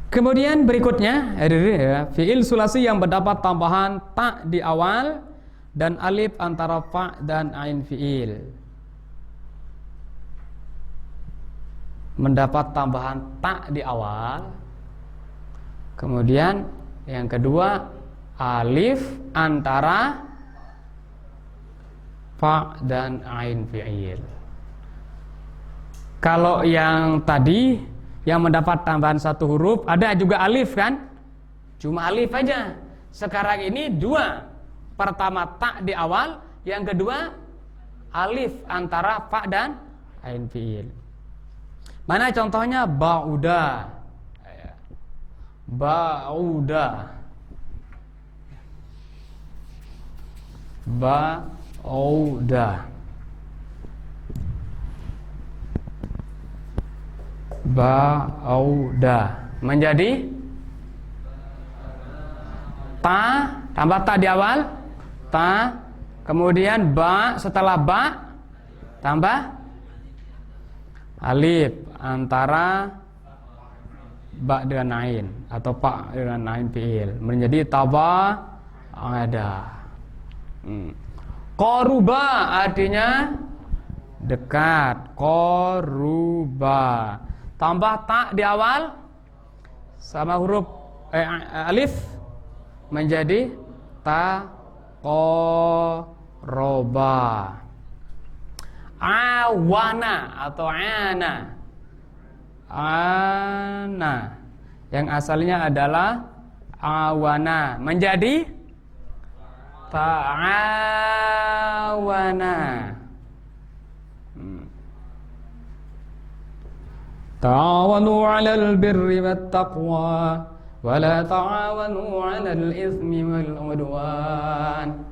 Kemudian berikutnya ya, fiil sulasi yang mendapat tambahan ta di awal dan alif antara fa dan ain fiil. Mendapat tambahan ta di awal. Kemudian yang kedua alif antara fa dan ain fiil. Kalau yang tadi yang mendapat tambahan satu huruf ada juga alif kan? Cuma alif aja. Sekarang ini dua. Pertama ta di awal, yang kedua alif antara fa dan ain fiil. Mana contohnya? Ba'uda. Ba'uda. Ba'uda. Ba'uda menjadi ta, tambah ta di awal, ta, kemudian ba, setelah ba tambah alif antara ba dengan ain atau pa dengan ain fiil menjadi taba ada. Qaruba artinya dekat, qaruba tambah ta di awal sama huruf alif menjadi ta qoroba. Awana atau ana yang asalnya adalah awana menjadi ta'awana. Ta'awanu 'alal birri wat taqwa wa la ta'awanu 'alal itsmi wal 'udwan.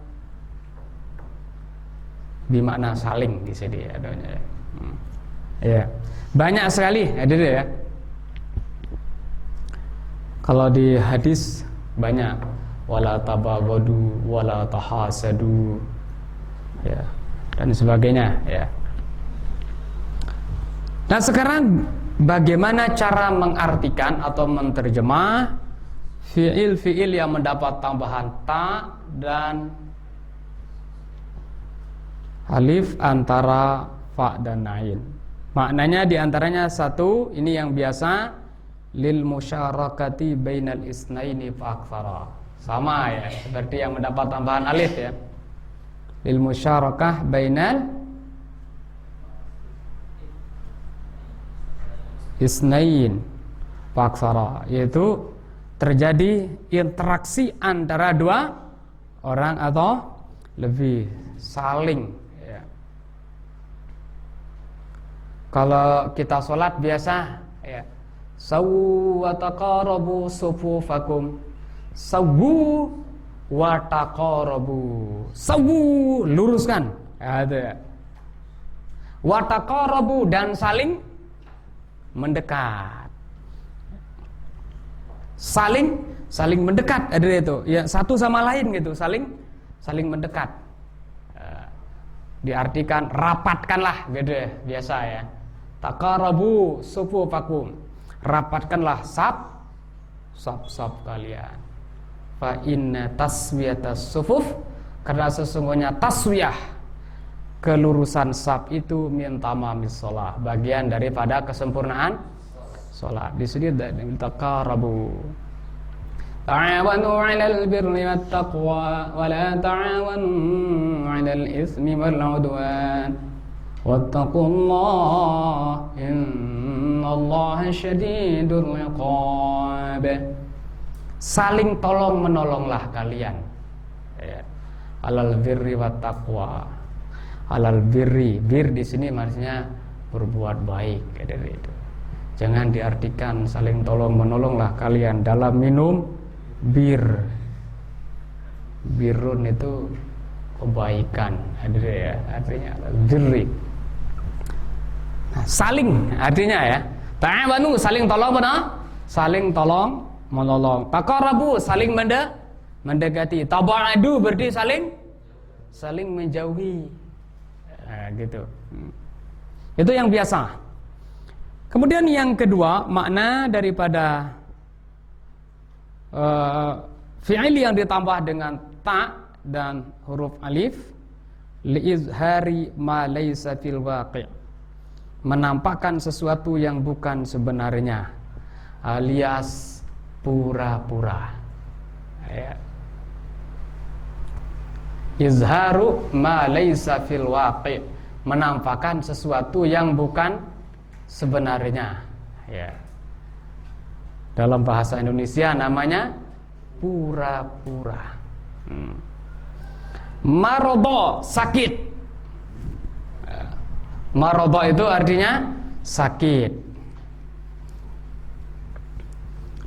Bermakna saling di sini adanya. Ya. Banyak sekali hadir ya. Kalau di hadis banyak wala tabaghadu wala tahasadu ya dan sebagainya ya. Nah, sekarang bagaimana cara mengartikan atau menterjemah fiil-fiil yang mendapat tambahan ta dan alif antara fa dan ain. Maknanya diantaranya satu, ini yang biasa lil musyarakati bainal isnaini fa aktsara. Sama ya, seperti yang mendapat tambahan alif ya. Lil musyarakah bainal isnain fa aktsara, yaitu terjadi interaksi antara dua orang atau lebih, saling ya. Kalau kita sholat biasa ya, sawu wa taqarabu sufufakum, sawu wa taqarabu, sawu luruskan ya, itu ya. Wa taqarabu dan saling mendekat. Saling mendekat ada itu ya, satu sama lain gitu, saling mendekat. Diartikan rapatkanlah gitu ya, biasa ya. Taqarabu sufufakum, rapatkanlah saf kalian. Fa inna taswiyatas sufuf, karena sesungguhnya taswiyah, kelurusan saf itu min tamamis shalah, bagian daripada kesempurnaan salat. Di sini taqarabu. Ta'awanu 'alal birri wat taqwa wa la ta'awanu 'alal itsmi wal 'udwan wattaqullaha innallaha syadidul 'iqab. Saling tolong menolonglah kalian ya. Alal birri wat taqwa. Alal birri, bir di sini maksudnya berbuat baik dari itu. Jangan diartikan saling tolong menolonglah kalian dalam minum bir. Birun itu kebaikan, ya, artinya birri. Nah, saling artinya ya. Ta'awanu saling tolong menolong. Taqarabu saling mendekati. Taba'adu berarti saling menjauhi. Nah, gitu. Itu yang biasa. Kemudian yang kedua, makna daripada fi'il yang ditambah dengan ta dan huruf alif liizhari ma laysa fil waqi', menampakkan sesuatu yang bukan sebenarnya, alias pura-pura. Ya. Izharu ma laysa fil waqi', menampakkan sesuatu yang bukan sebenarnya. Ya. Dalam bahasa Indonesia namanya pura-pura. Marodo, sakit. Marodo itu artinya sakit.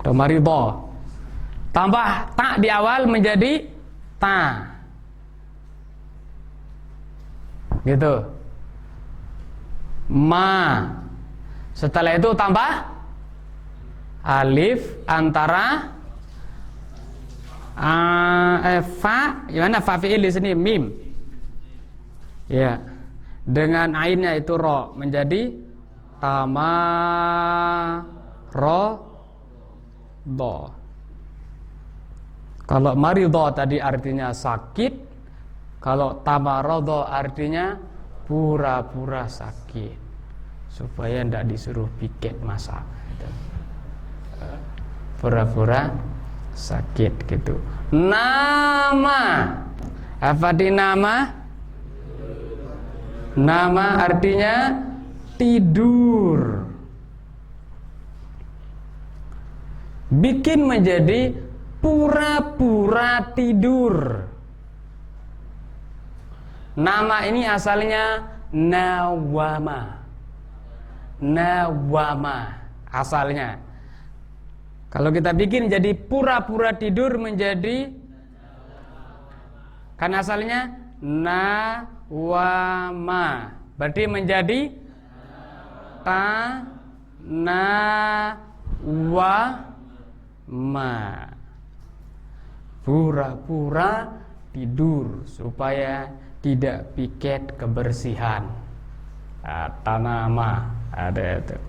Atau marido. Tambah ta di awal menjadi ta. Gitu. Ma. Setelah itu tambah alif antara fa, gimana fa fi'il di sini mim. Ya. Dengan ainnya itu ro menjadi tama ro do. Kalau marido tadi artinya sakit, kalau tamarodo artinya pura-pura sakit, supaya tidak disuruh piket masak. Pura-pura sakit gitu. Nama, apa di nama? Nama artinya tidur. Bikin menjadi pura-pura tidur. Nama ini asalnya nawama. Nawama asalnya. Kalau kita bikin jadi pura-pura tidur menjadi, kan asalnya nawama, berarti menjadi ta na wa ma, pura-pura tidur supaya tidak piket kebersihan. Tanama ada itu.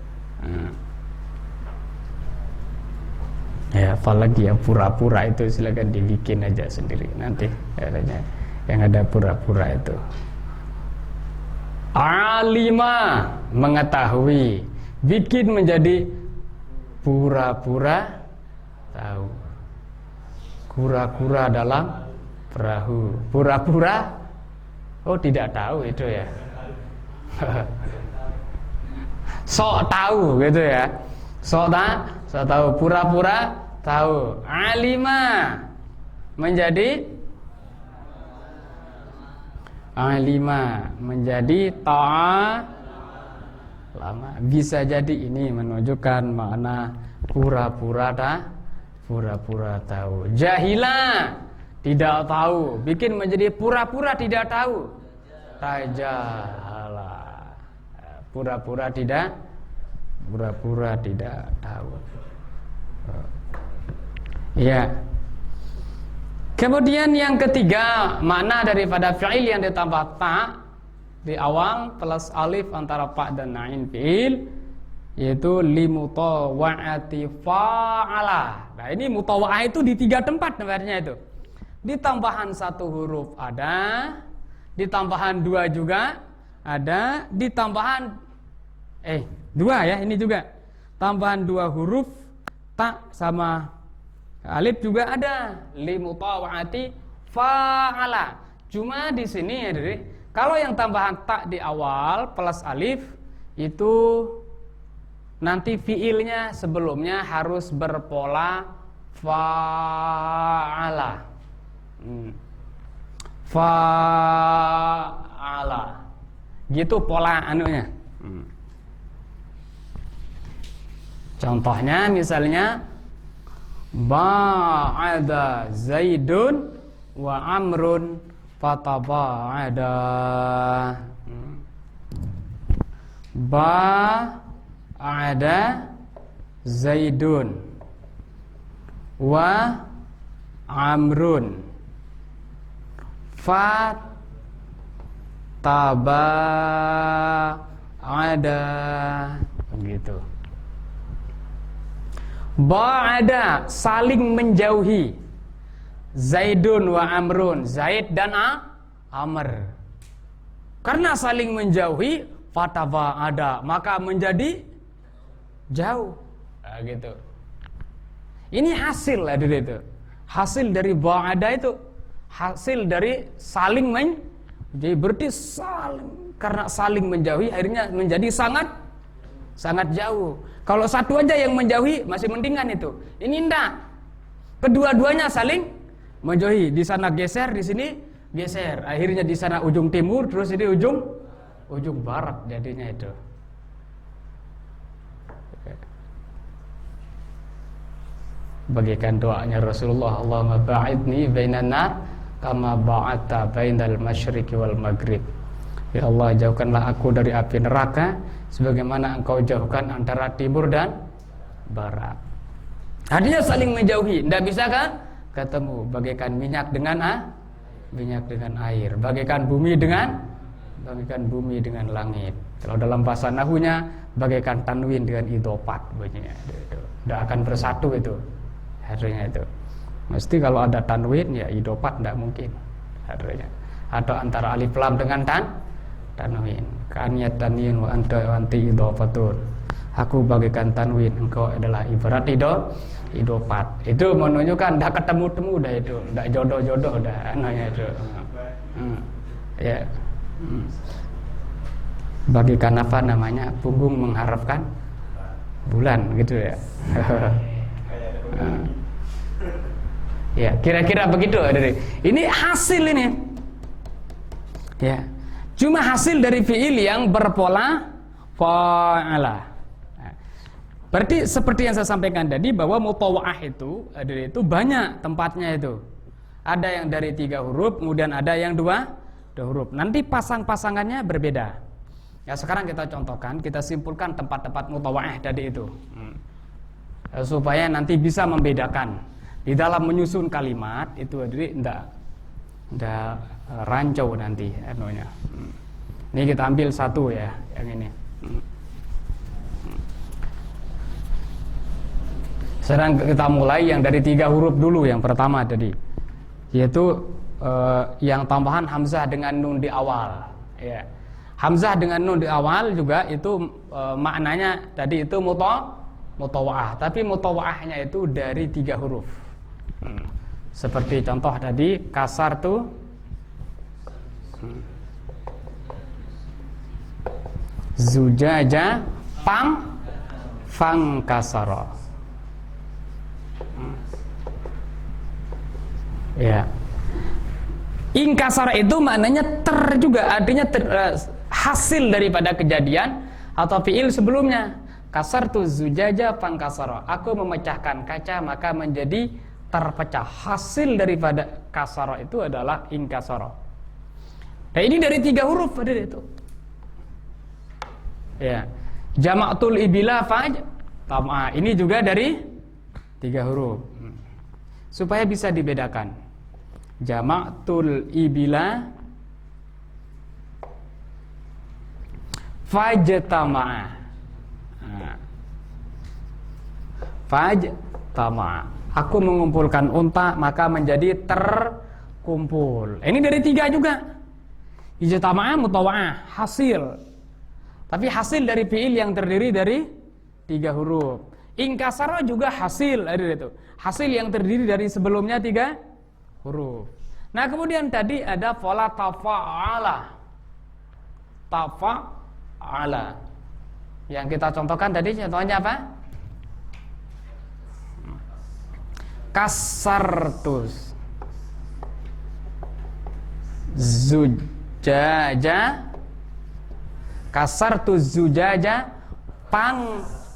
Ya, apalagi yang pura-pura itu silakan dibikin aja sendiri nanti katanya yang ada pura-pura itu. Alima, mengetahui, bikin menjadi pura-pura tahu. Kura-kura dalam perahu. Pura-pura oh tidak tahu itu ya. Sok tahu gitu ya. Sok tahu, pura-pura tahu. Alima menjadi ta'a lama. Bisa jadi ini menunjukkan makna pura-pura tahu. Jahila, tidak tahu, bikin menjadi pura-pura tidak tahu. Tajahala, pura-pura tidak tahu. Ya. Kemudian yang ketiga, makna daripada fi'il yang ditambah ta di awal plus alif antara fa dan ain fi'il, yaitu limutawa'ati fa'ala. Nah, ini mutawa'ah itu di 3 tempat sebenarnya itu. Di tambahan 1 huruf ada, di tambahan 2 juga ada, di tambahan 2 ya, ini juga. Tambahan 2 huruf ta sama alif juga ada, limutawa'ati fa'ala. Cuma di sini ya, kalau yang tambahan ta di awal plus alif itu nanti fiilnya sebelumnya harus berpola fa'ala. Fa'ala. Gitu pola anunya. Contohnya misalnya ba'ada Zaidun wa Amrun fataba'ada. Ba'ada Zaidun wa Amrun fataba'ada. Begitu. Ba'ada, saling menjauhi. Zaidun wa Amrun, Zaid dan Amr. Karena saling menjauhi, fatawa'ada, maka menjadi jauh. Nah, gitu. Ini hasil dari itu. Hasil dari ba'ada itu, hasil dari saling menjauhi. Berarti karena saling menjauhi akhirnya menjadi sangat jauh. Kalau satu aja yang menjauhi masih mendingan itu. Ini enggak. Kedua-duanya saling menjauhi. Di sana geser, di sini geser. Akhirnya di sana ujung timur, terus ini ujung barat jadinya itu. Bagikan doanya Rasulullah, Allahumma ba'idni bainan nar kama ba'adta bainal masyriqi wal maghrib. Ya Allah, jauhkanlah aku dari api neraka sebagaimana engkau jauhkan antara timur dan barat. Artinya saling menjauhi. Tidak bisa kan ketemu. Bagaikan minyak dengan air. Bagaikan bumi dengan langit. Kalau dalam bahasa nahunya bagaikan tanwin dengan idopat bunyinya. Tidak akan bersatu itu. Artinya itu. Mesti kalau ada tanwin ya idopat tidak mungkin. Artinya. Atau antara alif lam dengan tanwin. Kaniyat tanwin wa anti idofatun. Aku bagaikan tanwin, engkau adalah ibarat idopat. Itu menunjukkan dah ketemu dah itu, dah jodoh dah anaknya itu. Ya. Bagaikan apa namanya? Punggung mengharapkan bulan gitu ya. Ya, kira-kira begitu. Ini hasil ini. Ya. Cuma hasil dari fiil yang berpola fa'ala. Berarti seperti yang saya sampaikan tadi bahwa mutawa'ah itu banyak tempatnya itu. Ada yang dari 3 huruf, kemudian ada yang 2 huruf. Nanti pasang-pasangannya berbeda. Ya, sekarang kita contohkan, kita simpulkan tempat-tempat mutawa'ah tadi itu. Supaya nanti bisa membedakan di dalam menyusun kalimat itu enggak rancau nanti anunya. Ini kita ambil satu ya, yang ini. Sekarang kita mulai yang dari 3 huruf dulu, yang pertama tadi, yaitu yang tambahan hamzah dengan nun di awal. Ya. Hamzah dengan nun di awal juga itu maknanya tadi itu mutawa'ah, tapi mutawa'ahnya itu dari 3 huruf. Seperti contoh tadi, kasar tuh zujaja fang kasara. Ya. Ingkasara itu maknanya juga, artinya hasil daripada kejadian atau fiil sebelumnya. Kasartu zujaja fangkasara. Aku memecahkan kaca maka menjadi terpecah. Hasil daripada kasara itu adalah ingkasara. Nah, ini dari 3 huruf ada itu. Ya. Jama'tul ibila faj tam'a. Ini juga dari 3 huruf. Supaya bisa dibedakan. Jama'tul ibila fajtama'a. Fajtama'a. Aku mengumpulkan unta maka menjadi terkumpul. Ini dari 3 juga. Ijtama'a mutawa'ah, hasil. Tapi hasil dari fiil yang terdiri dari 3 huruf. Ingkasara juga hasil ada itu. Hasil yang terdiri dari sebelumnya 3 huruf. Nah, kemudian tadi ada pola tafa'ala. Tafa'ala. Yang kita contohkan tadi contohnya apa? Kasartus zujaja. Kasartus zujaja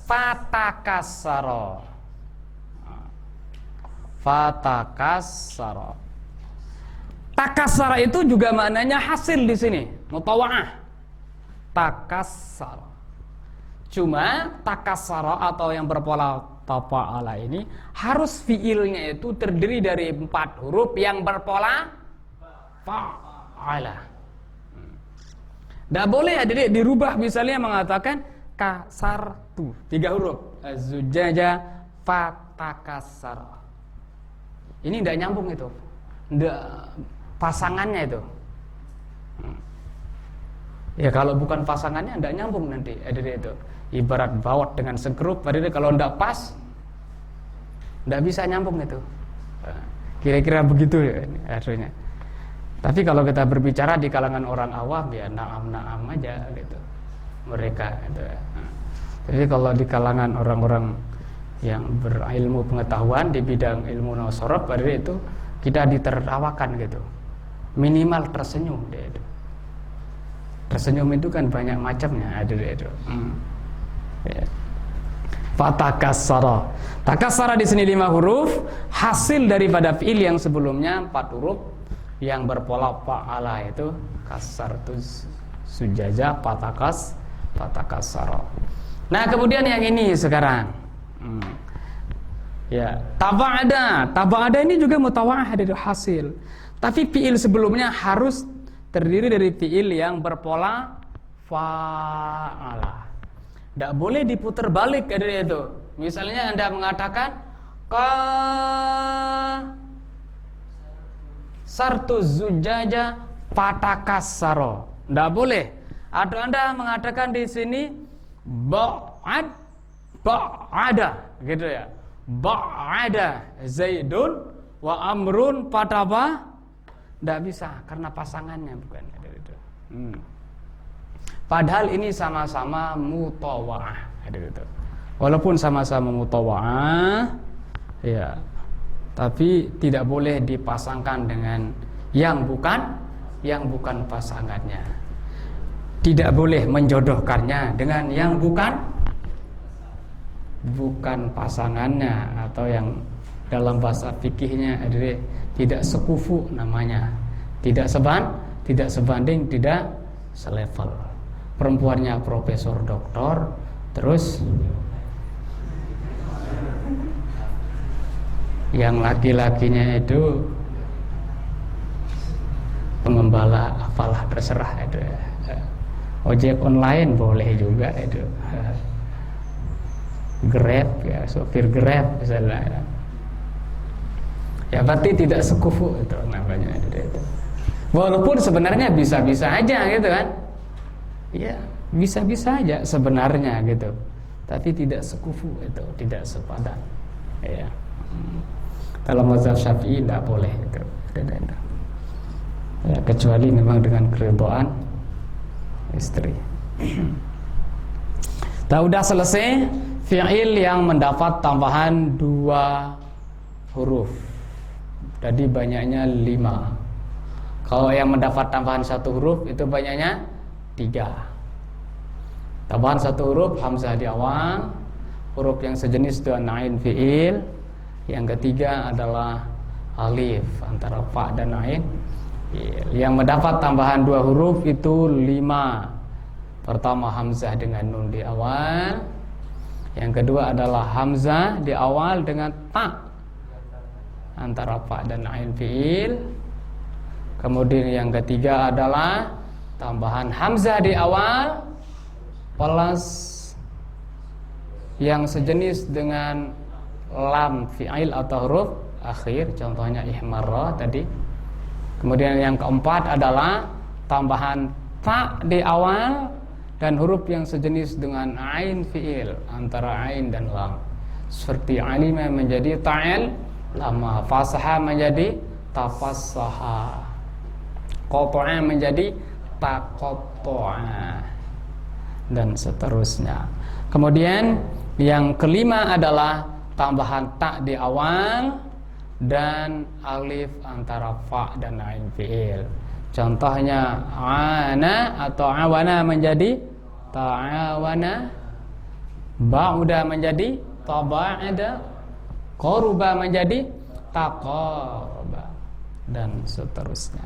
fatakasara. Fatakasara. Takasara itu juga maknanya hasil di sini, mutawa'ah. Takasara. Cuma takasara atau yang berpola tafa'ala ini harus fiilnya itu terdiri dari 4 huruf yang berpola fa'ala. Tidak boleh adik dirubah, misalnya mengatakan kasartu 3 huruf, zujaja fatakassara. Ini tidak nyambung itu, tidak pasangannya itu. Ya kalau bukan pasangannya tidak nyambung nanti. Itu ibarat bawat dengan segrup, padahal kalau tidak pas, tidak bisa nyambung itu. Kira-kira begitu ya artinya. Tapi kalau kita berbicara di kalangan orang awam ya naam aja gitu mereka gitu. Tapi kalau di kalangan orang-orang yang berilmu pengetahuan di bidang ilmu nasorof, pada itu kita ditertawakan gitu, minimal tersenyum dia itu. Tersenyum itu kan banyak macamnya ada itu. Ya. Fatakassara. Takassara di sini 5 huruf, hasil daripada fiil yang sebelumnya 4 huruf yang berpola fa'ala itu kasartuz sujaja fatakassara. Nah, kemudian yang ini sekarang. Ya, taba'ada ini juga mutawa'ah dari hasil. Tapi fiil sebelumnya harus terdiri dari fiil yang berpola fa'ala. Tidak boleh diputar balik dari itu. Misalnya Anda mengatakan sartu zujaja fatakassara. Tidak boleh. Atau Anda mengatakan di sini ba'ada gitu ya. Ba'ada Zaidun wa Amrun fataba. Tidak bisa karena pasangannya bukan itu. Padahal ini sama-sama mutawa'ah gitu. Walaupun sama-sama mutawa'ah ya, tapi tidak boleh dipasangkan dengan yang bukan pasangannya. Tidak boleh menjodohkannya dengan yang bukan pasangannya, atau yang dalam bahasa fikihnya adalah tidak sekufu namanya. Tidak sebanding, tidak selevel. Perempuannya profesor doktor, terus yang laki-lakinya itu pengembala apalah terserah itu. Ojek online boleh juga itu. Grab ya, sopir Grab misalnya. Ya berarti tidak sekufu itu namanya itu. Walaupun sebenarnya bisa-bisa aja gitu kan. Ya, bisa-bisa aja sebenarnya gitu. Tapi tidak sekufu itu, tidak sepadan. Ya. Dalam mazhab Syafi'i tidak boleh itu. Ya, kecuali memang dengan keridhaan istri. Udah selesai fi'il yang mendapat tambahan 2 huruf. Jadi banyaknya 5. Kalau yang mendapat tambahan 1 huruf itu banyaknya 3. Tambahan 1 huruf hamzah di awal, huruf yang sejenis dengan ain fi'il. Yang ketiga adalah alif antara fa dan ain. Yang mendapat tambahan 2 huruf itu 5. Pertama hamzah dengan nun di awal. Yang kedua adalah hamzah di awal dengan ta antara fa dan ain fi'il. Kemudian yang ketiga adalah tambahan hamzah di awal plus yang sejenis dengan lam fi'il atau huruf akhir, contohnya ihmarra tadi. Kemudian yang keempat adalah tambahan ta di awal dan huruf yang sejenis dengan ain fi'il antara ain dan lam. Seperti alima menjadi ta'al lama, fasaha menjadi tafassaha, qata'a menjadi taqatta'a, dan seterusnya. Kemudian yang kelima adalah tambahan ta di awal dan alif antara fa dan ain fi'il. Contohnya ana atau awana menjadi ta'awana, ba'uda menjadi taba'ada, qaruba menjadi taqaraba, dan seterusnya.